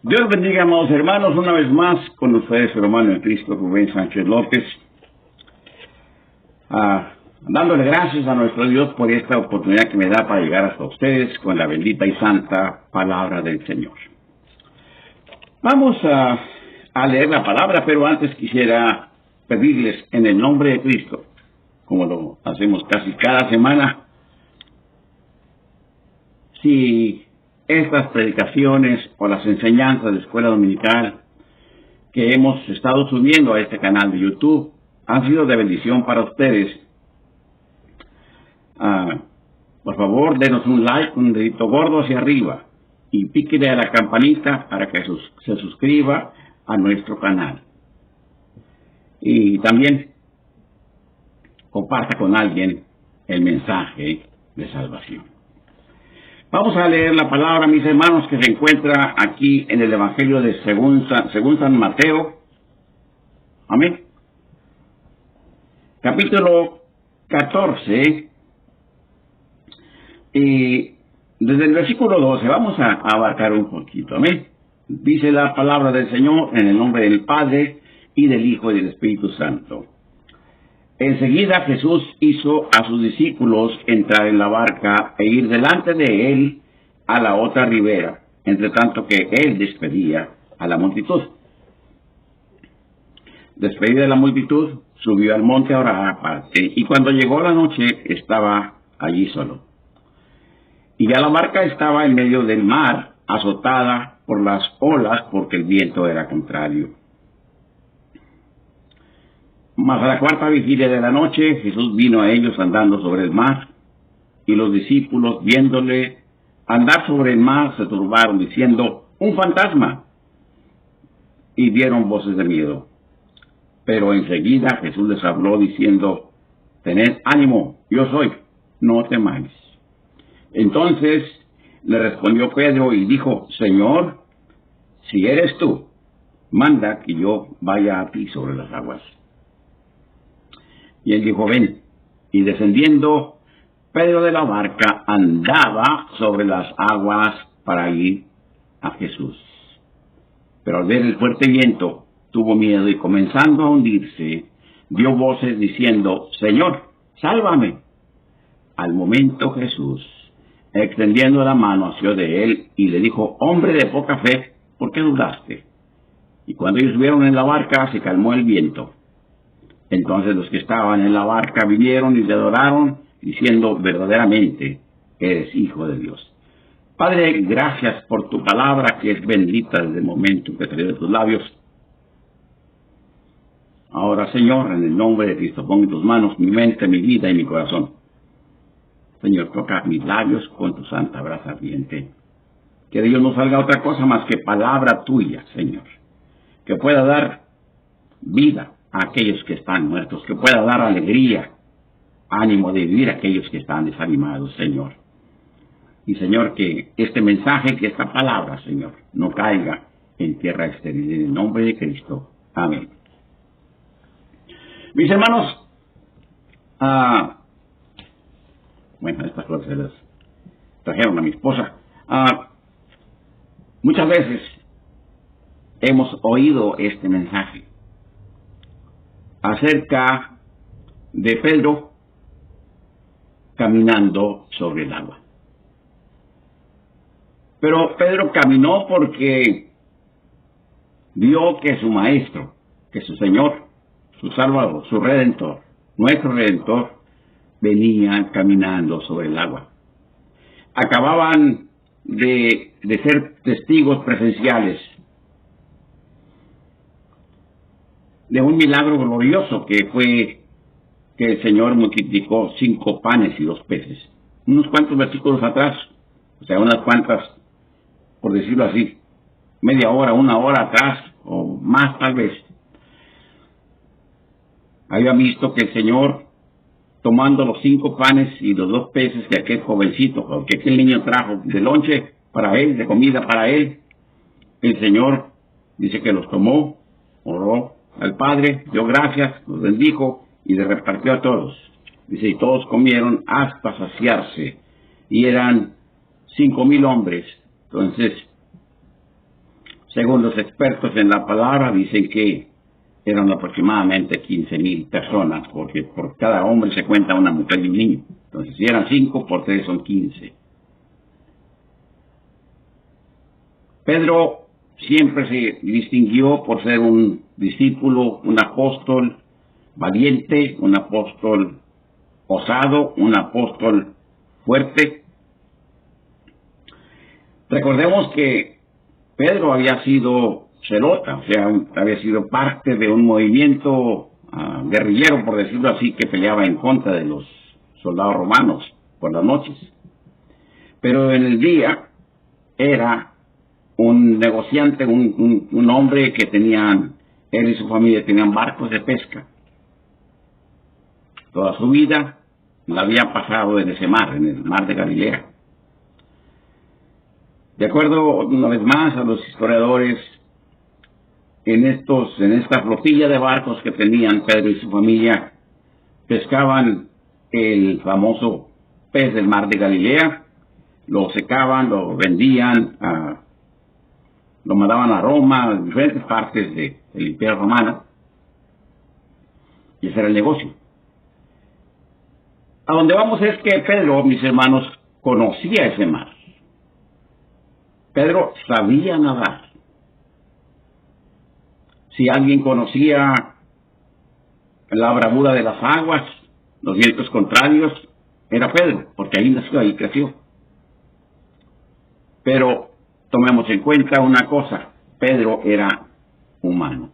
Dios bendiga, amados hermanos, una vez más con ustedes, su hermano en Cristo, Rubén Sánchez López, dándole gracias a nuestro Dios por esta oportunidad que me da para llegar hasta ustedes con la bendita y santa palabra del Señor. Vamos a leer la palabra, pero antes quisiera pedirles en el nombre de Cristo, como lo hacemos casi cada semana, si estas predicaciones o las enseñanzas de escuela dominical que hemos estado subiendo a este canal de YouTube han sido de bendición para ustedes, por favor denos un like, un dedito gordo hacia arriba y píquele a la campanita para que se suscriba a nuestro canal. Y también comparta con alguien el mensaje de salvación. Vamos a leer la palabra, mis hermanos, que se encuentra aquí en el Evangelio de según San Mateo. Amén. Capítulo 14. Y desde el versículo 12 vamos a abarcar un poquito. Amén. Dice la palabra del Señor en el nombre del Padre y del Hijo y del Espíritu Santo. Enseguida Jesús hizo a sus discípulos entrar en la barca e ir delante de él a la otra ribera, entre tanto que él despedía a la multitud. Despedida la multitud, subió al monte a orar aparte, y cuando llegó la noche estaba allí solo. Y ya la barca estaba en medio del mar, azotada por las olas, porque el viento era contrario. Mas a la cuarta vigilia de la noche, Jesús vino a ellos andando sobre el mar, y los discípulos, viéndole andar sobre el mar, se turbaron, diciendo, ¡un fantasma! Y dieron voces de miedo. Pero enseguida Jesús les habló, diciendo, tened ánimo, yo soy, no temáis. Entonces le respondió Pedro y dijo, Señor, si eres tú, manda que yo vaya a ti sobre las aguas. Y él dijo, ven. Y descendiendo Pedro de la barca andaba sobre las aguas para ir a Jesús. Pero al ver el fuerte viento, tuvo miedo y comenzando a hundirse, dio voces diciendo, Señor, sálvame. Al momento Jesús, extendiendo la mano, asió de él y le dijo, hombre de poca fe, ¿por qué dudaste? Y cuando ellos subieron en la barca, se calmó el viento. Entonces los que estaban en la barca vinieron y le adoraron, diciendo, verdaderamente, eres Hijo de Dios. Padre, gracias por tu palabra, que es bendita desde el momento que salió de tus labios. Ahora, Señor, en el nombre de Cristo, pongo en tus manos mi mente, mi vida y mi corazón. Señor, toca mis labios con tu santa brasa ardiente. Que de ellos no salga otra cosa más que palabra tuya, Señor. Que pueda dar vida a aquellos que están muertos, que pueda dar alegría, ánimo de vivir a aquellos que están desanimados, Señor. Y, Señor, que este mensaje, que esta palabra, Señor, no caiga en tierra estéril. En el nombre de Cristo. Amén. Mis hermanos, bueno, estas cosas se las trajeron a mi esposa. Muchas veces hemos oído este mensaje acerca de Pedro caminando sobre el agua. Pero Pedro caminó porque vio que su maestro, que su Señor, su Salvador, su Redentor, nuestro Redentor, venía caminando sobre el agua. Acababan de ser testigos presenciales de un milagro glorioso que fue que el Señor multiplicó 5 panes y 2 peces. Unos cuantos versículos atrás, o sea, unas cuantas, por decirlo así, media hora, 1 hora atrás, o más tal vez, había visto que el Señor, tomando los 5 panes y los 2 peces que aquel jovencito, o que aquel niño trajo de lonche para él, de comida para él, el Señor dice que los tomó, oró al Padre, dio gracias, los bendijo y les repartió a todos. Dice, y todos comieron hasta saciarse, y eran 5,000 hombres. Entonces, Según los expertos en la palabra, dicen que eran aproximadamente 15,000 personas, porque por cada hombre se cuenta una mujer y un niño. Entonces, si eran 5, por 3 son 15. Pedro siempre se distinguió por ser un discípulo, un apóstol valiente, un apóstol osado, un apóstol fuerte. Recordemos que Pedro había sido celota, o sea, había sido parte de un movimiento guerrillero, por decirlo así, que peleaba en contra de los soldados romanos por las noches. Pero en el día era un negociante, un hombre que él y su familia tenían barcos de pesca. Toda su vida la había pasado en ese mar, en el mar de Galilea. De acuerdo, una vez más, a los historiadores, en esta flotilla de barcos que tenían Pedro y su familia, pescaban el famoso pez del mar de Galilea, lo secaban, lo vendían, lo mandaban a Roma, a diferentes partes del Imperio Romano, y ese era el negocio. A donde vamos es que Pedro, mis hermanos, conocía ese mar. Pedro sabía nadar. Si alguien conocía la bravura de las aguas, los vientos contrarios, era Pedro, porque ahí nació, ahí creció. Pero tomemos en cuenta una cosa: Pedro era humano,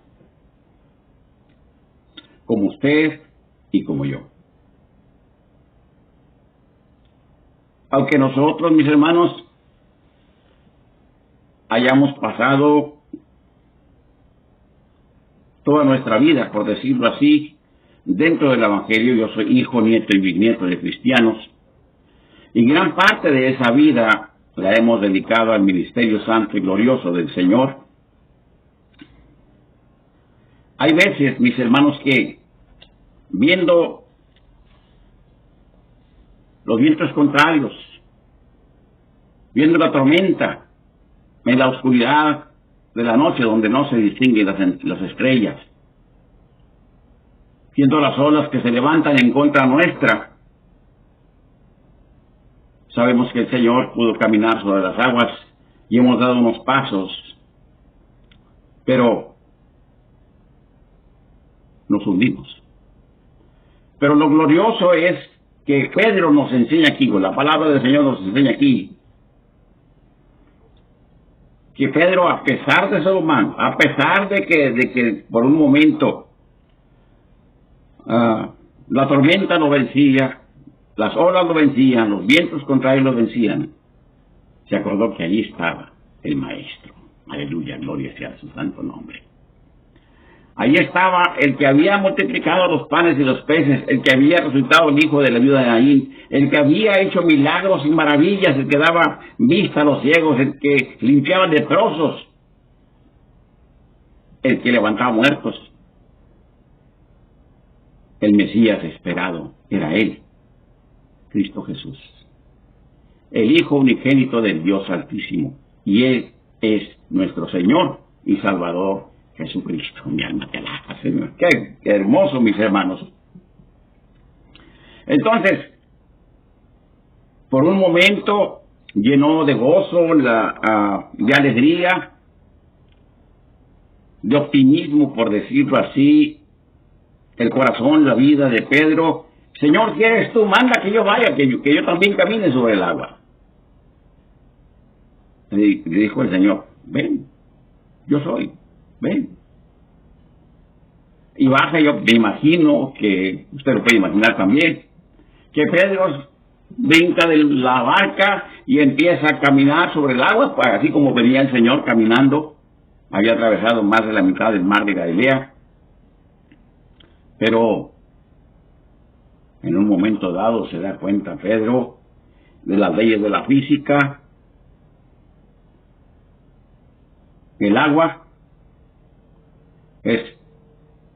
como usted y como yo. Aunque nosotros, mis hermanos, hayamos pasado toda nuestra vida, por decirlo así, dentro del Evangelio, yo soy hijo, nieto y bisnieto de cristianos, y gran parte de esa vida la hemos dedicado al ministerio santo y glorioso del Señor. Hay veces, mis hermanos, que viendo los vientos contrarios, viendo la tormenta, en la oscuridad de la noche donde no se distinguen las estrellas, viendo las olas que se levantan en contra nuestra, sabemos que el Señor pudo caminar sobre las aguas y hemos dado unos pasos, pero nos hundimos. Pero lo glorioso es que Pedro nos enseña aquí, o la palabra del Señor nos enseña aquí, que Pedro, a pesar de ser humano, a pesar de que por un momento la tormenta lo vencía, las olas lo vencían, los vientos contrarios lo vencían, se acordó que allí estaba el Maestro. Aleluya, gloria sea a su santo nombre. Allí estaba el que había multiplicado los panes y los peces, el que había resucitado el hijo de la viuda de Naín, el que había hecho milagros y maravillas, el que daba vista a los ciegos, el que limpiaba leprosos, el que levantaba muertos. El Mesías esperado era Él, Cristo Jesús, el Hijo unigénito del Dios Altísimo, y Él es nuestro Señor y Salvador Jesucristo. Mi alma te alaba, Señor. Qué hermoso, mis hermanos. Entonces, por un momento llenó de gozo, de alegría, de optimismo, por decirlo así, el corazón, la vida de Pedro. Señor, ¿quieres tú? Manda que yo vaya, que yo también camine sobre el agua. Le dijo el Señor: ven, yo soy, ven. Y baja. Yo me imagino que usted lo puede imaginar también, que Pedro brinca de la barca y empieza a caminar sobre el agua, así como venía el Señor caminando. Había atravesado más de la mitad del mar de Galilea, pero en un momento dado se da cuenta Pedro de las leyes de la física. El agua es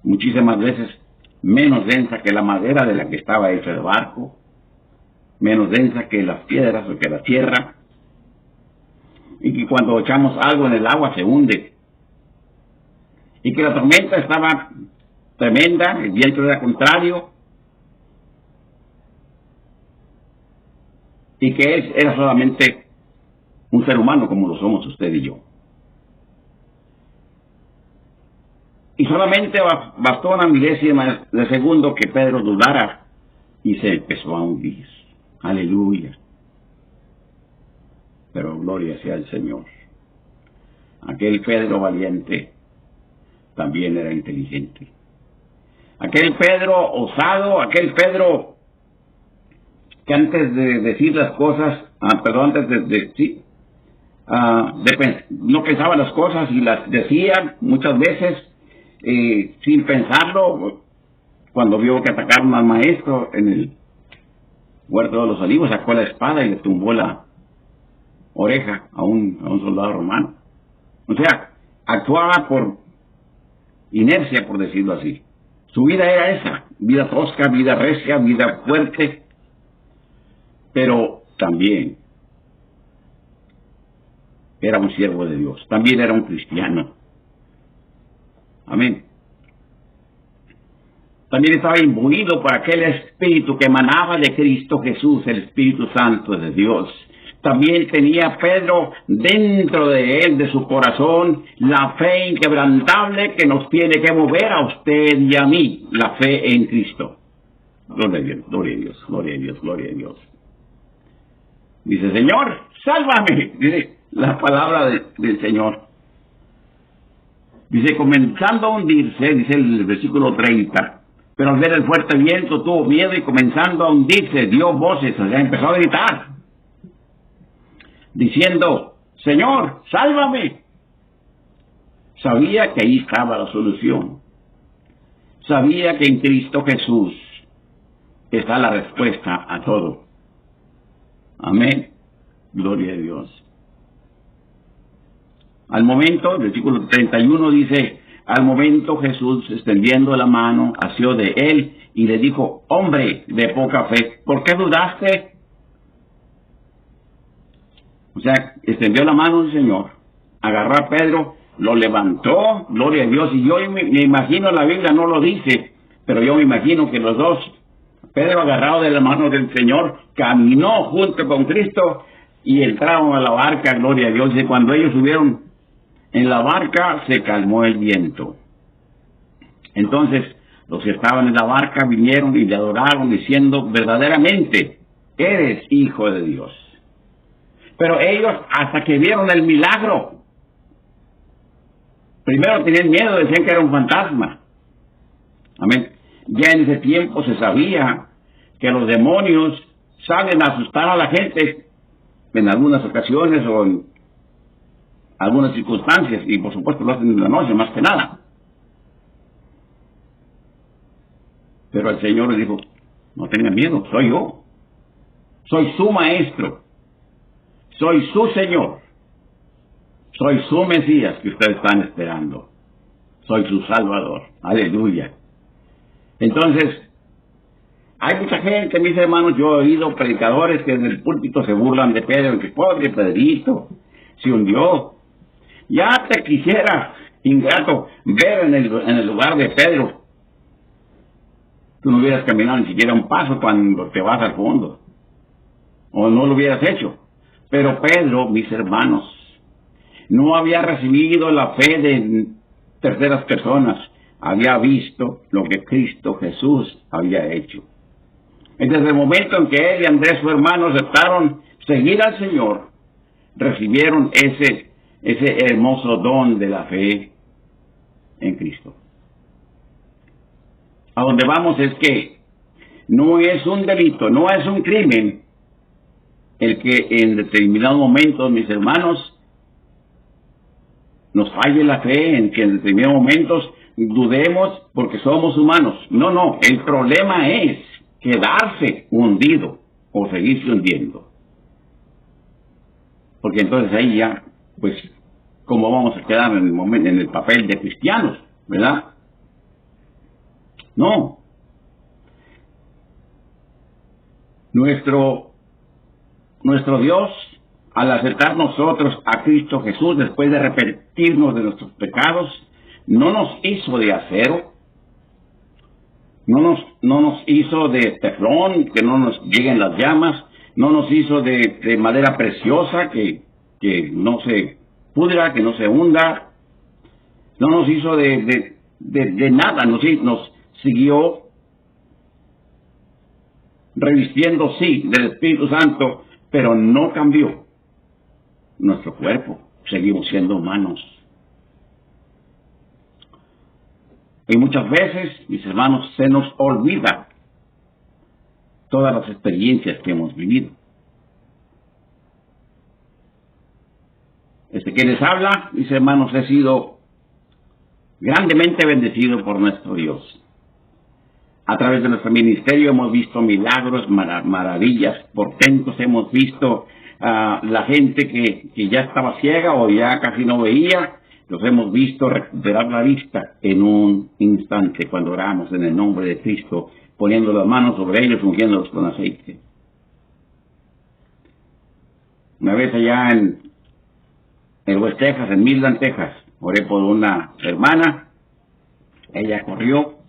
muchísimas veces menos densa que la madera de la que estaba hecho el barco, menos densa que las piedras o que la tierra. y que cuando echamos algo en el agua se hunde, y que la tormenta estaba tremenda, el viento era contrario, y que él era solamente un ser humano como lo somos usted y yo. Y solamente bastó una milésima de segundo que Pedro dudara y se empezó a hundir. Aleluya. Pero gloria sea al Señor. Aquel Pedro valiente también era inteligente. Aquel Pedro osado, aquel Pedro que antes de decir las cosas, no pensaba las cosas y las decía muchas veces sin pensarlo. Cuando vio que atacaron al maestro en el huerto de los olivos, sacó la espada y le tumbó la oreja a un soldado romano. O sea, actuaba por inercia, por decirlo así. Su vida era esa, vida tosca, vida recia, vida fuerte, pero también era un siervo de Dios, también era un cristiano. Amén. También estaba imbuido por aquel espíritu que emanaba de Cristo Jesús, el Espíritu Santo de Dios. También tenía Pedro dentro de él, de su corazón, la fe inquebrantable que nos tiene que mover a usted y a mí, la fe en Cristo. Gloria a Dios, gloria a Dios, gloria a Dios, gloria a Dios. Dice, Señor, sálvame, dice la palabra del Señor. Dice, comenzando a hundirse, dice el versículo 30, pero al ver el fuerte viento tuvo miedo y comenzando a hundirse, dio voces, o sea, empezó a gritar, diciendo, Señor, sálvame. Sabía que ahí estaba la solución. Sabía que en Cristo Jesús está la respuesta a todo. Amén. Gloria a Dios. Al momento, el versículo 31 dice, al momento Jesús, extendiendo la mano, asió de él y le dijo, hombre de poca fe, ¿por qué dudaste? O sea, extendió la mano del Señor, agarró a Pedro, lo levantó, gloria a Dios, y yo me imagino, la Biblia no lo dice, pero yo me imagino que los dos, Pedro agarrado de la mano del Señor, caminó junto con Cristo y entraron a la barca, gloria a Dios, y cuando ellos subieron en la barca se calmó el viento. Entonces los que estaban en la barca vinieron y le adoraron diciendo, verdaderamente eres hijo de Dios. Pero ellos, hasta que vieron el milagro, primero tenían miedo, decían que era un fantasma. Amén. Ya en ese tiempo se sabía que los demonios salen a asustar a la gente en algunas ocasiones o en algunas circunstancias, y por supuesto lo hacen en la noche más que nada. Pero el Señor le dijo, no tengan miedo, soy yo, soy su maestro, soy su Señor, soy su Mesías que ustedes están esperando, soy su Salvador. Aleluya. Entonces, hay mucha gente, mis hermanos, yo he oído predicadores que en el púlpito se burlan de Pedro, que pobre Pedrito, se hundió. Ya te quisiera, ingrato, ver en el lugar de Pedro. Tú no hubieras caminado ni siquiera un paso cuando te vas al fondo. O no lo hubieras hecho. Pero Pedro, mis hermanos, no había recibido la fe de terceras personas. Había visto lo que Cristo Jesús había hecho. Desde el momento en que él y Andrés, su hermano, aceptaron seguir al Señor, recibieron ese hermoso don de la fe en Cristo. A donde vamos es que no es un delito, no es un crimen el que en determinados momentos, mis hermanos, nos falle la fe, en que en determinados momentos dudemos porque somos humanos. No, no, el problema es quedarse hundido o seguirse hundiendo. Porque entonces ahí ya, pues, ¿cómo vamos a quedar en el papel de cristianos? ¿Verdad? No. Nuestro Dios al aceptar nosotros a Cristo Jesús después de arrepentirnos de nuestros pecados, no nos hizo de acero, no nos hizo de teflón, que no nos lleguen las llamas, no nos hizo de madera preciosa que no se pudra, que no se hunda, no nos hizo de nada, nos siguió revistiendo, sí, del Espíritu Santo, pero no cambió nuestro cuerpo, seguimos siendo humanos. Y muchas veces, mis hermanos, se nos olvida todas las experiencias que hemos vivido. Que les habla, mis hermanos, he sido grandemente bendecido por nuestro Dios. A través de nuestro ministerio hemos visto milagros, maravillas, portentos, hemos visto la gente que ya estaba ciega o ya casi no veía, los hemos visto recuperar la vista en un instante cuando oramos en el nombre de Cristo, poniendo las manos sobre ellos, ungiéndolos con aceite. Una vez allá en West Texas, en Midland, Texas, oré por una hermana, ella corrió,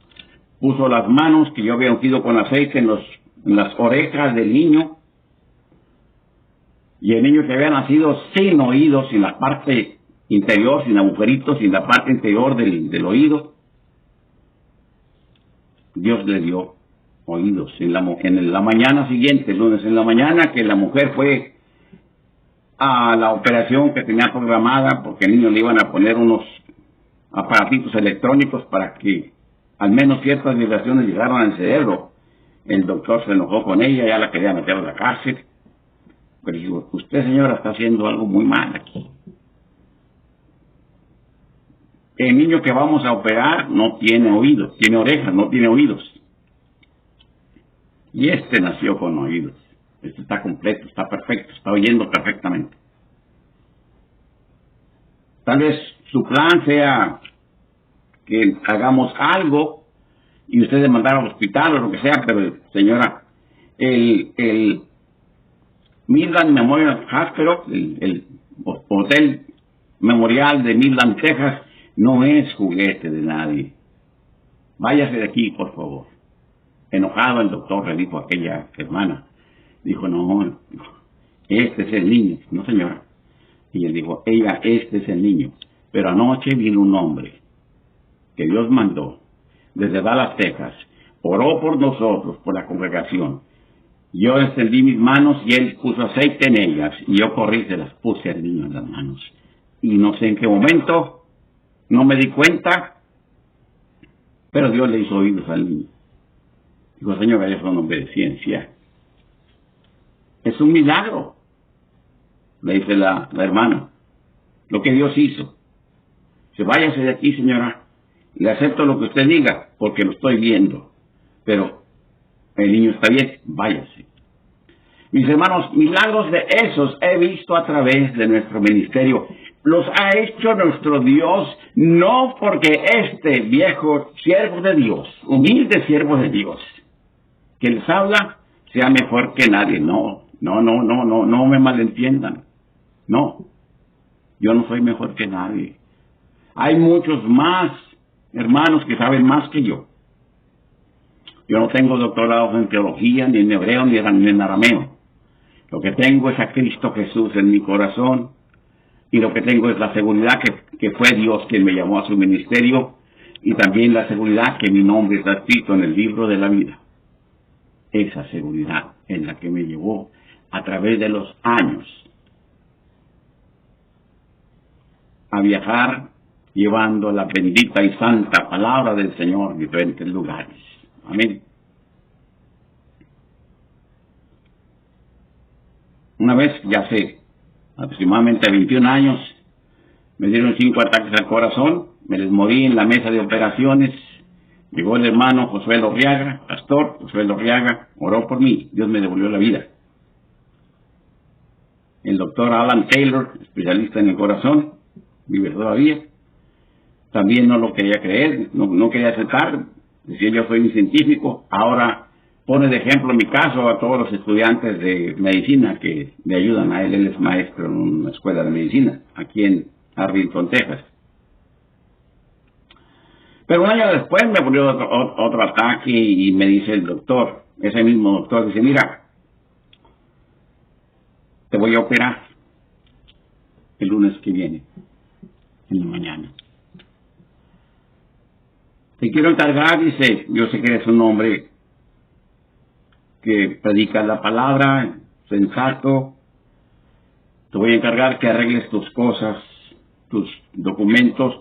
puso las manos que yo había ungido con aceite en las orejas del niño, y el niño que había nacido sin oídos, sin la parte interior, sin agujeritos, sin la parte interior del oído, Dios le dio oídos. En la mañana siguiente, el lunes en la mañana, que la mujer fue a la operación que tenía programada, porque al niño le iban a poner unos aparatitos electrónicos para que al menos ciertas vibraciones llegaran al cerebro. El doctor se enojó con ella, ya la quería meter a la cárcel. Pero dijo, usted, señora, está haciendo algo muy mal aquí. El niño que vamos a operar no tiene oídos, tiene orejas, no tiene oídos. Y este nació con oídos. Este está completo, está perfecto, está oyendo perfectamente. Tal vez su plan sea que hagamos algo y usted le mandara al hospital o lo que sea, pero señora, el Midland Memorial Hospital, el hotel memorial de Midland, Texas, no es juguete de nadie. Váyase de aquí, por favor. Enojado el doctor le dijo a aquella hermana. Dijo, no, este es el niño. No, señora. Y él dijo, este es el niño. Pero anoche vino un hombre que Dios mandó desde Dallas, Texas. Oró por nosotros, por la congregación. Yo extendí mis manos y él puso aceite en ellas. Y yo corrí y se las puse al niño en las manos. Y no sé en qué momento, no me di cuenta, pero Dios le hizo oídos al niño. Dijo, señora, eso es un hombre de ciencia. Es un milagro, le dice la hermana, lo que Dios hizo. Dice, váyase de aquí, señora, le acepto lo que usted diga, porque lo estoy viendo, pero el niño está bien, váyase. Mis hermanos, milagros de esos he visto a través de nuestro ministerio. Los ha hecho nuestro Dios, no porque este viejo siervo de Dios, humilde siervo de Dios, que les habla, sea mejor que nadie. No me malentiendan. No, yo no soy mejor que nadie. Hay muchos más hermanos que saben más que yo. Yo no tengo doctorados en teología, ni en hebreo, ni en arameo. Lo que tengo es a Cristo Jesús en mi corazón, y lo que tengo es la seguridad que fue Dios quien me llamó a su ministerio, y también la seguridad que mi nombre está escrito en el libro de la vida. Esa seguridad en la que me llevó a través de los años a viajar llevando la bendita y santa palabra del Señor en diferentes lugares. Amén. Una vez, ya hace aproximadamente 21 años, me dieron 5 ataques al corazón, me les morí en la mesa de operaciones. Llegó el hermano Josué Lorriaga, pastor Josué Lorriaga, oró por mí, Dios me devolvió la vida. El doctor Alan Taylor, especialista en el corazón, vive todavía. También no lo quería creer, no quería aceptar. Decía, yo soy un científico. Ahora, pone de ejemplo en mi caso a todos los estudiantes de medicina que le ayudan a él. Él es maestro en una escuela de medicina aquí en Arlington, Texas. Pero un año después me volvió otro ataque y me dice el doctor, ese mismo doctor, dice, mira, te voy a operar el lunes que viene, en la mañana. Te quiero encargar, dice, yo sé que eres un hombre que predica la palabra, sensato, te voy a encargar que arregles tus cosas, tus documentos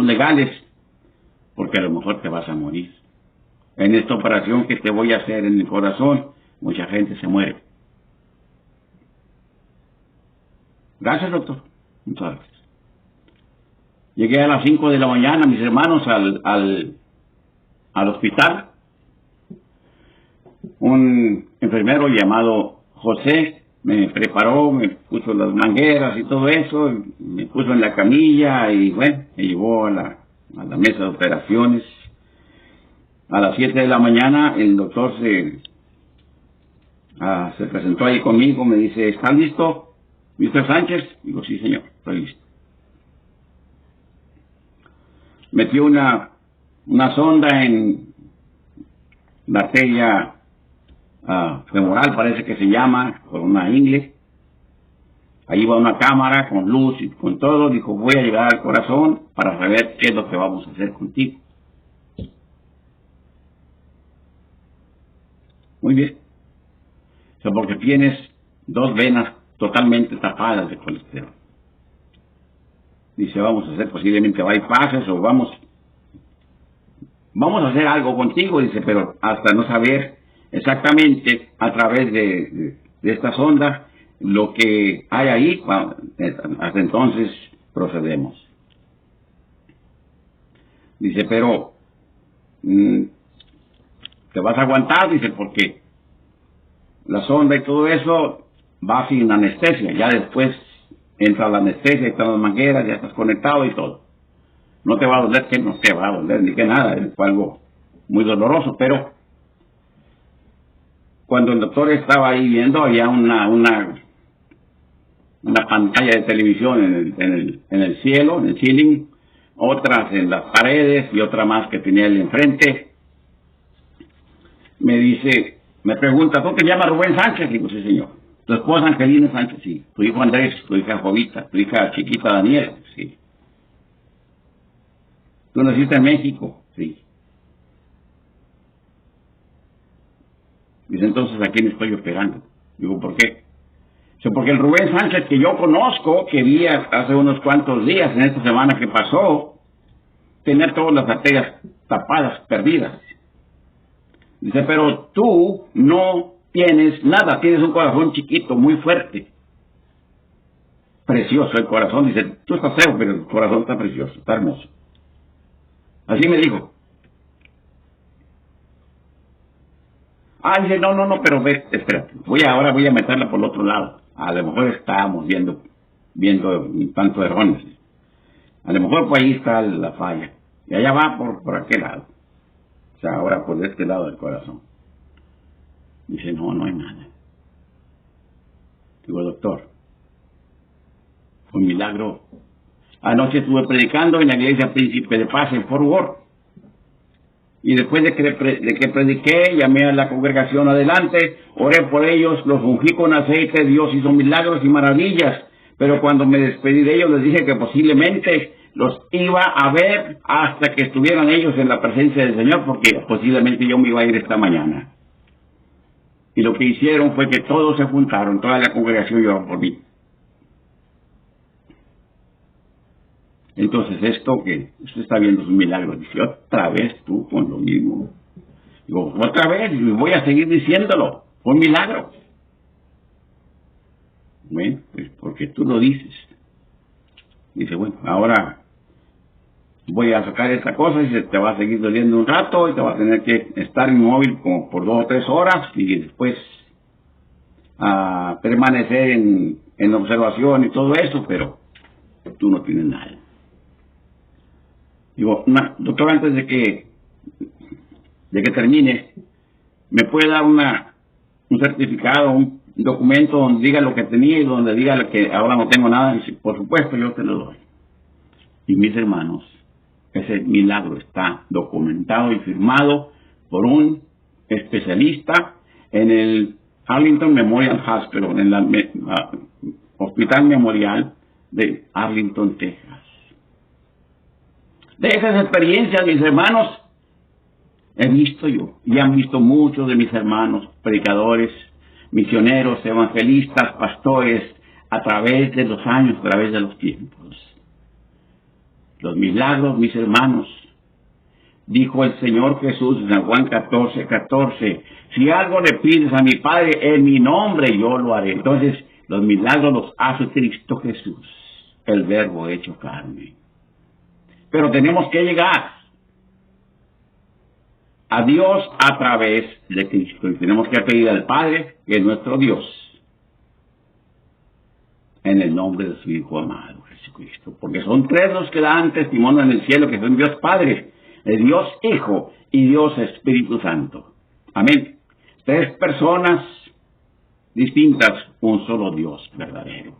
legales, porque a lo mejor te vas a morir. En esta operación que te voy a hacer en el corazón, mucha gente se muere. Gracias, doctor. Muchas gracias. Llegué a las 5 de la mañana, mis hermanos, al hospital. Un enfermero llamado José me preparó, me puso las mangueras y todo eso, me puso en la camilla y bueno, me llevó a la mesa de operaciones. A las 7 de la mañana el doctor se presentó ahí conmigo, me dice, ¿está listo, Mr. Sánchez? Digo, sí, señor, estoy listo. Metió una sonda en la arteria femoral, parece que se llama, con una ingle. Ahí va una cámara con luz y con todo. Dijo, voy a llegar al corazón para saber qué es lo que vamos a hacer contigo. Muy bien. O sea, porque tienes 2 venas totalmente tapadas de colesterol. Dice, vamos a hacer posiblemente bypasses o vamos a hacer algo contigo, dice, pero hasta no saber exactamente a través de esta sonda lo que hay ahí, hasta entonces procedemos. Dice, pero te vas a aguantar, dice, porque la sonda y todo eso va sin anestesia. Ya después entra la anestesia, están las mangueras, ya estás conectado y todo. No te va a doler, que no te va a doler ni que nada, fue algo muy doloroso, pero cuando el doctor estaba ahí viendo, había una pantalla de televisión en el cielo, en el ceiling, otras en las paredes y otra más que tenía él enfrente. Me dice, me pregunta, ¿tú te llamas Rubén Sánchez? Digo, sí, señor. ¿Tu esposa Angelina Sánchez? Sí. ¿Tu hijo Andrés? ¿Tu hija Jovita? ¿Tu hija chiquita Daniela? Sí. ¿Tú naciste en México? Sí. Dice, entonces, ¿a quién estoy operando? Digo, ¿por qué? Dice, porque el Rubén Sánchez que yo conozco, que vi hace unos cuantos días, en esta semana que pasó, tenía todas las arterias tapadas, perdidas. Dice, pero tú no tienes nada, tienes un corazón chiquito, muy fuerte. Precioso el corazón. Dice, tú estás feo, pero el corazón está precioso, está hermoso. Así me dijo. Dice, no, pero ve, espérate, ahora voy a meterla por el otro lado. A lo mejor estábamos viendo un tanto erróneos. A lo mejor por ahí está la falla. Y allá va por aquel lado. O sea, ahora por este lado del corazón. Dice, no hay nada. Digo, doctor, fue un milagro. Anoche estuve predicando en la iglesia Príncipe de Paz en Fort Worth. Y después de que prediqué, llamé a la congregación adelante, oré por ellos, los ungí con aceite, Dios hizo milagros y maravillas. Pero cuando me despedí de ellos, les dije que posiblemente los iba a ver hasta que estuvieran ellos en la presencia del Señor, porque posiblemente yo me iba a ir esta mañana. Y lo que hicieron fue que todos se juntaron, toda la congregación lloró por mí. Entonces, esto está viendo un milagro. Dice, otra vez tú con lo mismo. Digo, otra vez, y voy a seguir diciéndolo. Fue un milagro. Bueno, pues porque tú lo dices. Dice, bueno, ahora voy a sacar esta cosa y se te va a seguir doliendo un rato y te va a tener que estar inmóvil como por 2 o 3 horas y después permanecer en observación y todo eso, pero tú no tienes nada. Digo, doctor, antes de que termine, ¿Me puede dar un certificado, un documento donde diga lo que tenía y donde diga lo que ahora no tengo nada? Y dice, por supuesto, yo te lo doy. Y mis hermanos, ese milagro está documentado y firmado por un especialista en el Arlington Memorial Hospital, en el Hospital Memorial de Arlington, Texas. De esas experiencias, mis hermanos, he visto yo, y han visto muchos de mis hermanos, predicadores, misioneros, evangelistas, pastores, a través de los años, a través de los tiempos. Los milagros, mis hermanos, dijo el Señor Jesús en San Juan 14:14, si algo le pides a mi Padre en mi nombre, yo lo haré. Entonces, los milagros los hace Cristo Jesús, el Verbo hecho carne. Pero tenemos que llegar a Dios a través de Cristo. Y tenemos que pedir al Padre, que es nuestro Dios, en el nombre de su Hijo amado, Jesucristo. Porque son tres los que dan testimonio en el cielo, que son Dios Padre, el Dios Hijo y Dios Espíritu Santo. Amén. Tres personas distintas, un solo Dios verdadero.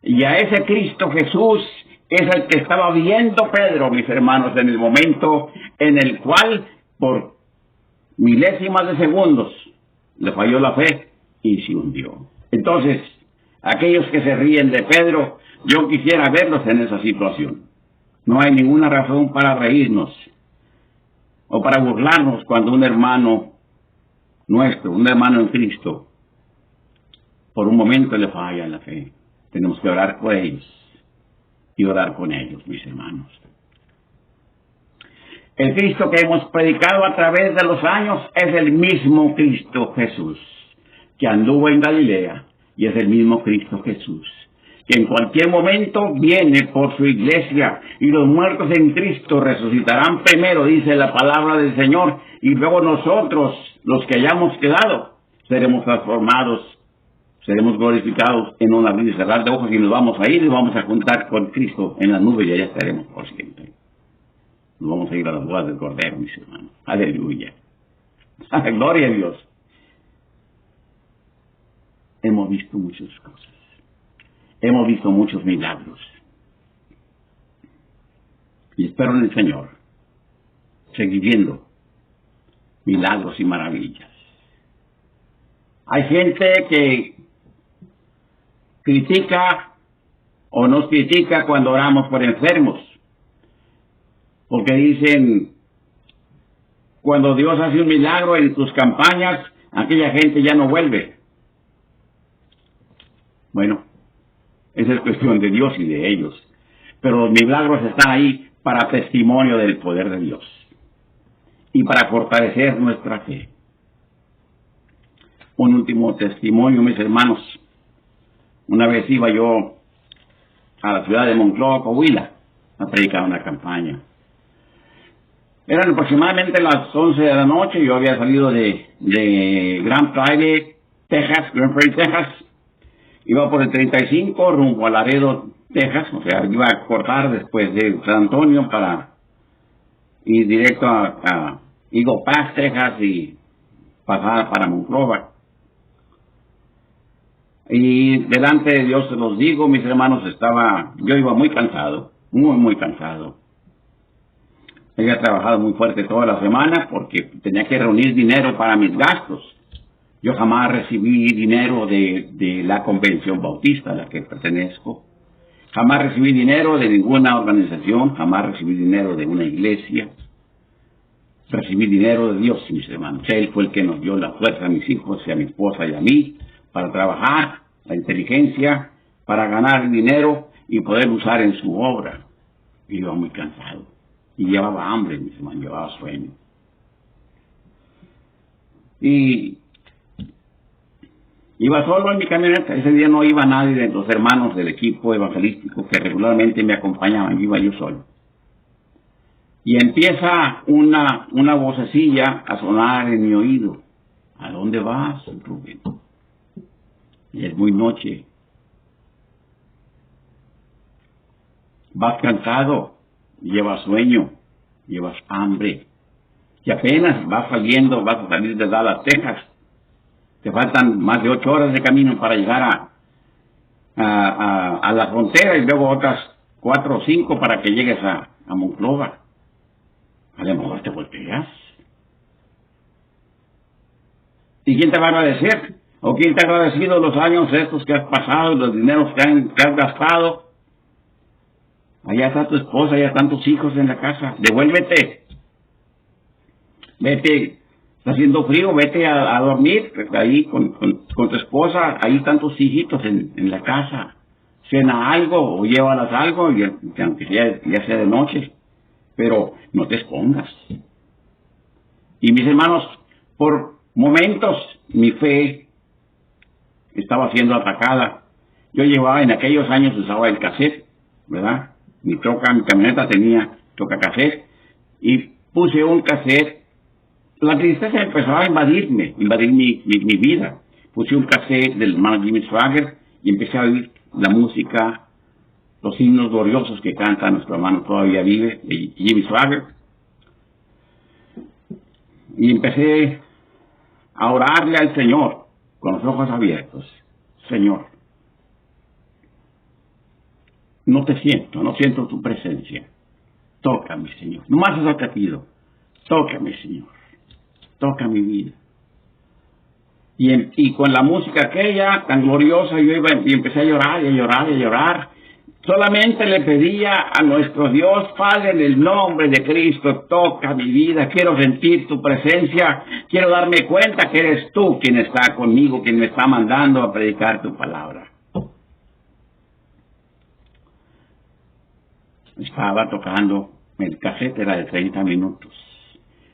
Y a ese Cristo Jesús es el que estaba viendo Pedro, mis hermanos, en el momento en el cual, por milésimas de segundos, le falló la fe y se hundió. Entonces, aquellos que se ríen de Pedro, yo quisiera verlos en esa situación. No hay ninguna razón para reírnos o para burlarnos cuando un hermano nuestro, un hermano en Cristo, por un momento le falla la fe. Tenemos que orar por ellos y orar con ellos, mis hermanos. El Cristo que hemos predicado a través de los años es el mismo Cristo Jesús, que anduvo en Galilea, y es el mismo Cristo Jesús, que en cualquier momento viene por su iglesia, y los muertos en Cristo resucitarán primero, dice la palabra del Señor, y luego nosotros, los que hayamos quedado, seremos transformados, seremos glorificados en un abrir y cerrar de ojos, y nos vamos a ir y vamos a juntar con Cristo en las nubes, y allá estaremos por siempre. Nos vamos a ir a las bodas del Cordero, mis hermanos. Aleluya. Gloria a Dios. Hemos visto muchas cosas. Hemos visto muchos milagros. Y espero en el Señor seguir viendo milagros y maravillas. Hay gente que critica o nos critica cuando oramos por enfermos, porque dicen, cuando Dios hace un milagro en tus campañas, aquella gente ya no vuelve. Bueno, esa es cuestión de Dios y de ellos, pero los milagros están ahí para testimonio del poder de Dios y para fortalecer nuestra fe. Un último testimonio, mis hermanos. Una vez iba yo a la ciudad de Monclova, Coahuila, a predicar una campaña. Eran aproximadamente las 11 de la noche. Yo había salido de Grand Prairie, Texas, Iba por el 35 rumbo a Laredo, Texas. O sea, iba a cortar después de San Antonio para ir directo a Eagle Pass, Texas, y pasar para Monclova. Y delante de Dios se los digo, mis hermanos, yo iba muy cansado, muy cansado. Había trabajado muy fuerte toda la semana porque tenía que reunir dinero para mis gastos. Yo jamás recibí dinero de la Convención Bautista a la que pertenezco. Jamás recibí dinero de ninguna organización, jamás recibí dinero de una iglesia. Recibí dinero de Dios, mis hermanos. Él fue el que nos dio la fuerza a mis hijos y a mi esposa y a mí para trabajar, la inteligencia, para ganar dinero y poder usar en su obra. Y iba muy cansado. Y llevaba hambre, mis hermanos, llevaba sueño. Y iba solo en mi camioneta. Ese día no iba nadie de los hermanos del equipo evangelístico que regularmente me acompañaban. Iba yo solo. Y empieza una vocecilla a sonar en mi oído. ¿A dónde vas, Rubén? Y es muy noche. Vas cansado, llevas sueño, llevas hambre. que apenas vas a salir de Dallas, Texas. Te faltan más de 8 horas de camino para llegar a la frontera y luego otras 4 o 5 para que llegues a Monclova. A lo mejor te volteas. ¿Y quién te va a agradecer? ¿O quién te ha agradecido los años estos que has pasado, los dineros que has gastado? Allá está tu esposa, allá están tus hijos en la casa. Devuélvete. Vete, está haciendo frío, vete a dormir ahí con tu esposa. Ahí están tus hijitos en la casa. Cena algo o llévalas algo, y aunque ya sea de noche. Pero no te expongas. Y mis hermanos, por momentos mi fe estaba siendo atacada. Yo llevaba, en aquellos años usaba el cassette, ¿verdad? Mi camioneta tenía toca cassette, y puse un cassette. La tristeza empezaba a invadir mi vida. Puse un cassette del hermano Jimmy Swaggart y empecé a oír la música, los himnos gloriosos que canta nuestro hermano, todavía vive, Jimmy Swaggart. Y empecé a orarle al Señor con los ojos abiertos. Señor, no siento tu presencia. Tócame, Señor. No más eso que pido. Tócame, Señor. Toca mi vida. Y con la música aquella tan gloriosa, yo iba y empecé a llorar y a llorar y a llorar. Solamente le pedía a nuestro Dios, Padre, en el nombre de Cristo, toca mi vida, quiero sentir tu presencia, quiero darme cuenta que eres tú quien está conmigo, quien me está mandando a predicar tu palabra. Estaba tocando, el cassette era de 30 minutos.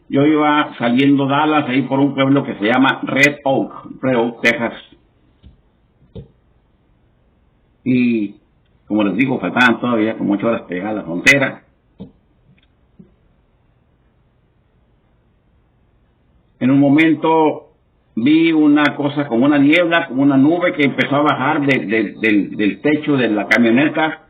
Yo iba saliendo Dallas ahí por un pueblo que se llama Red Oak, Texas. Y como les digo, faltaban todavía como 8 horas para llegar a la frontera. En un momento vi una cosa como una niebla, como una nube que empezó a bajar del techo de la camioneta.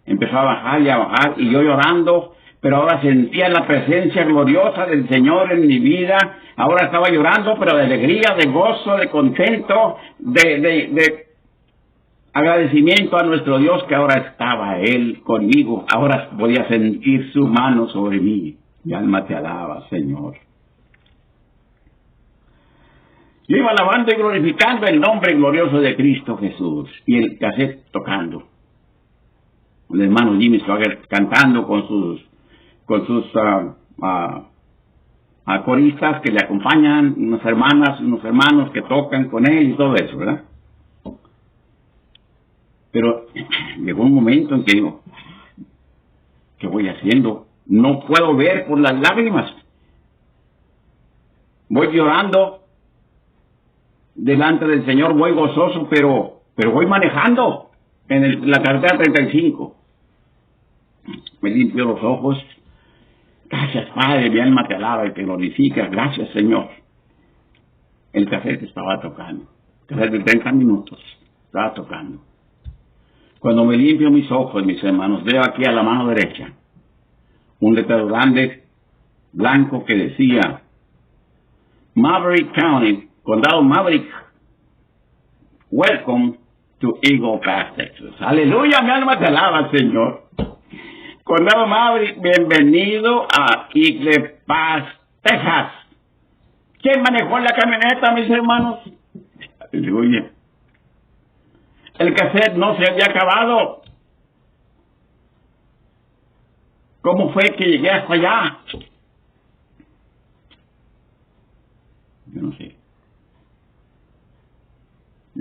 Empezó a bajar y a bajar, y yo llorando, pero ahora sentía la presencia gloriosa del Señor en mi vida. Ahora estaba llorando, pero de alegría, de gozo, de contento, de agradecimiento a nuestro Dios, que ahora estaba Él conmigo. Ahora podía sentir su mano sobre mí. Mi alma te alaba, Señor. Yo iba alabando y glorificando el nombre glorioso de Cristo Jesús, y el cassette tocando. El hermano Jimmy Swaggart cantando con sus coristas que le acompañan, unas hermanas, unos hermanos que tocan con él y todo eso, ¿verdad? Pero llegó un momento en que digo, ¿qué voy haciendo? No puedo ver por las lágrimas. Voy llorando delante del Señor, voy gozoso, pero voy manejando en la carretera 35. Me limpio los ojos. Gracias, Padre, mi alma te alaba y te glorifica. Gracias, Señor. El cassette estaba tocando. El cassette de 30 minutos estaba tocando. Cuando me limpio mis ojos, mis hermanos, veo aquí a la mano derecha un letrero grande, blanco, que decía Maverick County, Condado Maverick, Welcome to Eagle Pass, Texas. Aleluya, mi alma te alaba, Señor. Condado Maverick, bienvenido a Eagle Pass, Texas. ¿Quién manejó la camioneta, mis hermanos? Aleluya. El cassette no se había acabado. ¿Cómo fue que llegué hasta allá? Yo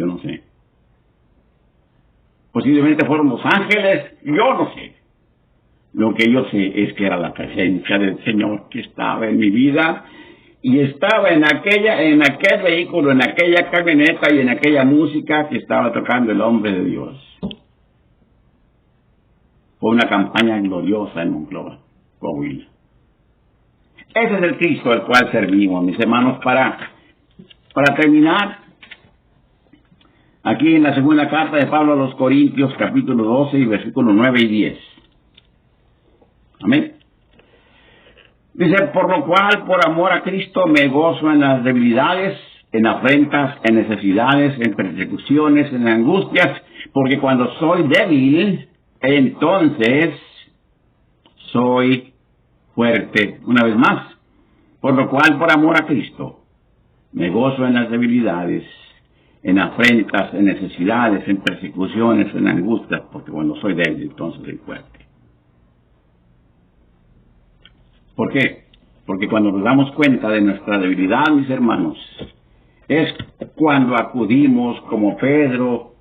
no sé. Posiblemente fueron los ángeles, yo no sé. Lo que yo sé es que era la presencia del Señor que estaba en mi vida, y estaba en aquel vehículo, en aquella camioneta y en aquella música que estaba tocando el hombre de Dios. Fue una campaña gloriosa en Monclova, Coahuila. Ese es el Cristo al cual servimos, mis hermanos. Para terminar, aquí en la segunda carta de Pablo a los Corintios, capítulo 12 y versículos 9 y 10. Amén. Dice, por lo cual, por amor a Cristo, me gozo en las debilidades, en afrentas, en necesidades, en persecuciones, en angustias, porque cuando soy débil, entonces soy fuerte. Una vez más, por lo cual, por amor a Cristo, me gozo en las debilidades, en afrentas, en necesidades, en persecuciones, en angustias, porque cuando soy débil, entonces soy fuerte. ¿Por qué? Porque cuando nos damos cuenta de nuestra debilidad, mis hermanos, es cuando acudimos como Pedro,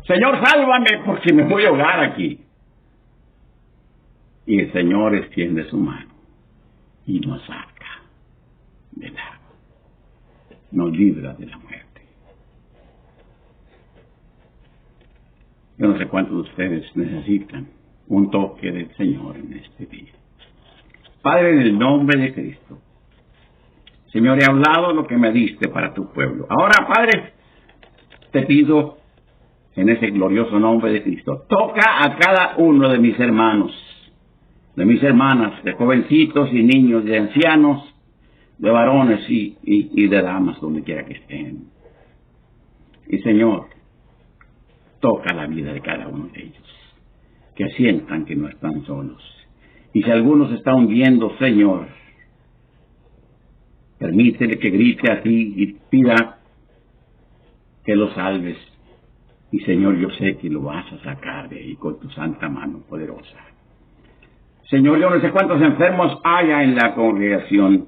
Señor, sálvame porque me voy a ahogar aquí. Y el Señor extiende su mano y nos saca del agua, nos libra de la muerte. Yo no sé cuántos de ustedes necesitan un toque del Señor en este día. Padre, en el nombre de Cristo, Señor, he hablado lo que me diste para tu pueblo. Ahora, Padre, te pido en ese glorioso nombre de Cristo, toca a cada uno de mis hermanos, de mis hermanas, de jovencitos y niños, de ancianos, de varones y de damas, donde quiera que estén. Y Señor, toca la vida de cada uno de ellos, que sientan que no están solos. Y si alguno se está hundiendo, Señor, permítele que grite a ti y pida que lo salves. Y Señor, yo sé que lo vas a sacar de ahí con tu santa mano poderosa. Señor, yo no sé cuántos enfermos haya en la congregación,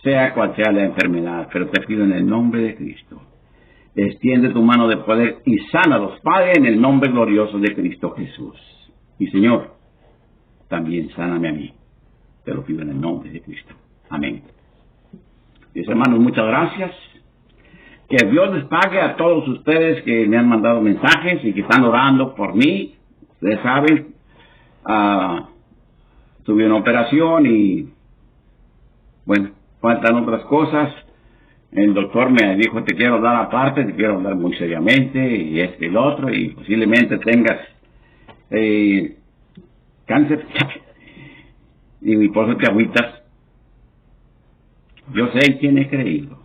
sea cual sea la enfermedad, pero te pido en el nombre de Cristo, extiende tu mano de poder y sánalos, Padre, en el nombre glorioso de Cristo Jesús. Y Señor, también sáname a mí. Te lo pido en el nombre de Cristo. Amén. Mis hermanos, muchas gracias. Que Dios les pague a todos ustedes que me han mandado mensajes y que están orando por mí. Ustedes saben, tuve una operación y, bueno, faltan otras cosas. El doctor me dijo, te quiero dar aparte, te quiero hablar muy seriamente, y este y el otro, y posiblemente tengas cáncer. Y por eso te agüitas. Yo sé en quién he creído.